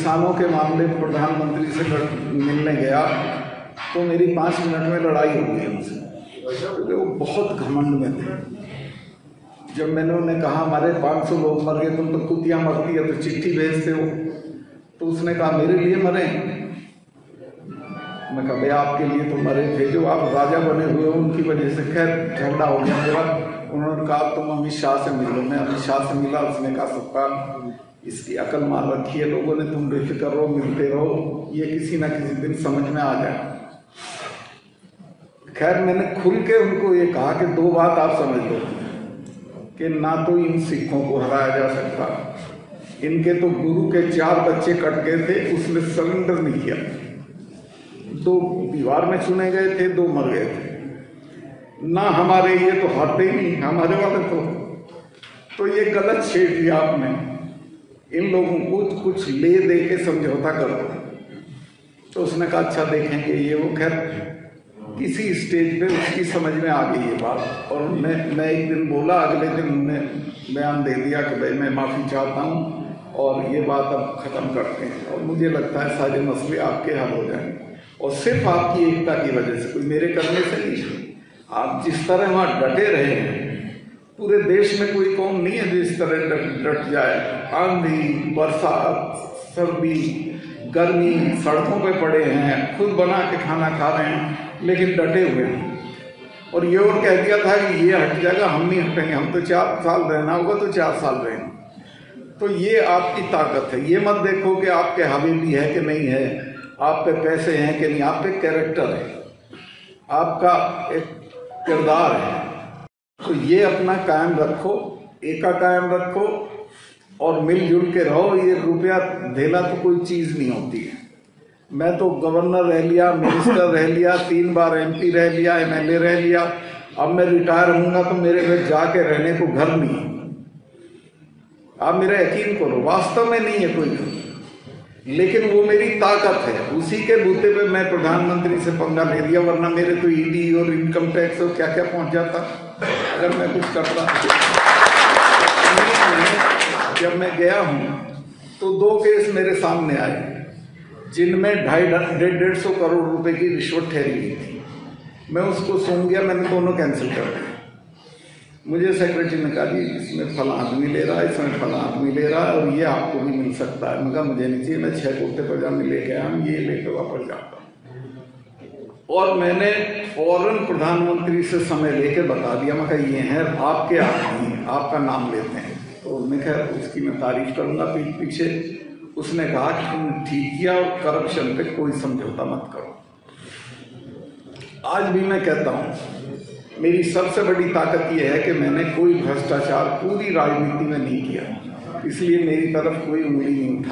किसानों के मामले में प्रधानमंत्री से मिलने गया तो मेरी 5 मिनट में लड़ाई हो गई उनसे, क्योंकि वो बहुत घमंड में थे। जब मैंने उन्हें कहा हमारे 500 लोग मर गए, तुम तो कुतियाँ मरती है तो चिट्ठी भेजते हो, तो उसने कहा मेरे लिए मरे। मैं कहा भाई आपके लिए तो मरे थे, जो आप राजा बने हुए हो उनकी वजह से। खैर झगड़ा हो गया मेरा। उन्होंने कहा तुम अमित शाह से मिलो। मैं अमित शाह से मिला। उसने कहा सत्ता इसकी अकल मार रखी है लोगों ने, तुम बेफिक्र रहो, मिलते रहो, ये किसी ना किसी दिन समझ में आ जाए। खैर मैंने खुल के उनको ये कहा कि 2 बात आप समझ लो कि ना तो इन सिखों को हराया जा सकता, इनके तो गुरु के 4 बच्चे कट गए थे, उसने सरेंडर नहीं किया। 2 दीवार में चुने गए थे, 2 मर गए थे। ना हमारे ये तो हारते ही नहीं, हमारे वाले तो ये गलत छेड़ दिया आपने। इन लोगों को कुछ ले दे के समझौता करो। तो उसने कहा अच्छा देखेंगे ये वो। खैर किसी स्टेज पे उसकी समझ में आ गई ये बात, और मैं एक दिन बोला, अगले दिन उन्होंने बयान दे दिया कि भाई मैं माफ़ी चाहता हूँ और ये बात अब ख़त्म करते हैं, और मुझे लगता है सारे मसले आपके हल हो जाएंगे, और सिर्फ आपकी एकता की वजह से, कोई मेरे करने से नहीं। आप जिस तरह वहाँ डटे रहे हैं, पूरे देश में कोई कौम नहीं है जो इस तरह डट जाए। आंधी, बरसात, सर्दी, गर्मी, सड़कों पे पड़े हैं, खुद बना के खाना खा रहे हैं, लेकिन डटे हुए हैं। और ये और कह दिया था कि ये हट जाएगा, हम नहीं हटेंगे, हम तो 4 साल रहना होगा तो 4 साल रहेंगे। तो ये आपकी ताकत है। ये मत देखो कि आपके हवेली है कि नहीं है, आप पे पैसे हैं कि नहीं, आप पे कैरेक्टर है, आपका एक किरदार है। तो ये अपना कायम रखो, एका कायम रखो और मिलजुल के रहो। ये रुपया धेला तो कोई चीज़ नहीं होती है। मैं तो गवर्नर रह लिया, मिनिस्टर रह लिया, 3 बार MP रह लिया, MLA रह लिया। अब मैं रिटायर होऊंगा तो मेरे घर जाके रहने को घर नहीं। आप मेरा यकीन करो, वास्तव में नहीं है कोई घर, लेकिन वो मेरी ताकत है। उसी के बूते पे मैं प्रधानमंत्री से पंगा ले लिया, वरना मेरे तो ED और इनकम टैक्स और क्या क्या पहुंच जाता अगर मैं कुछ करता। जब मैं गया हूं तो 2 केस मेरे सामने आए जिनमें 250-150 करोड़ रुपए की रिश्वत ठहरी हुई थी। मैं उसको सुन गया, मैंने दोनों कैंसिल कर दिए। मुझे सेक्रेटरी ने कहा जी इसमें फला आदमी ले रहा है, इसमें फला आदमी ले रहा है, और ये आपको भी मिल सकता है। मैं कहा मुझे नहीं चाहिए, मैं 6 कुर्ते पजामे लेके आया हूँ, ये लेकर वापस जाता हूँ। और मैंने फौरन प्रधानमंत्री से समय लेके बता दिया, मैं कहा ये हैं आपके आदमी, आपका नाम लेते हैं। तो उन्होंने खैर उसकी मैं तारीफ करूँगा पीछे। उसने कहा कि तुम ठीक किया और करप्शन पे कोई समझौता मत करो। आज भी मैं कहता हूँ मेरी सबसे बड़ी ताकत यह है कि मैंने कोई भ्रष्टाचार पूरी राजनीति में नहीं किया, इसलिए मेरी तरफ कोई उंगली नहीं उठा।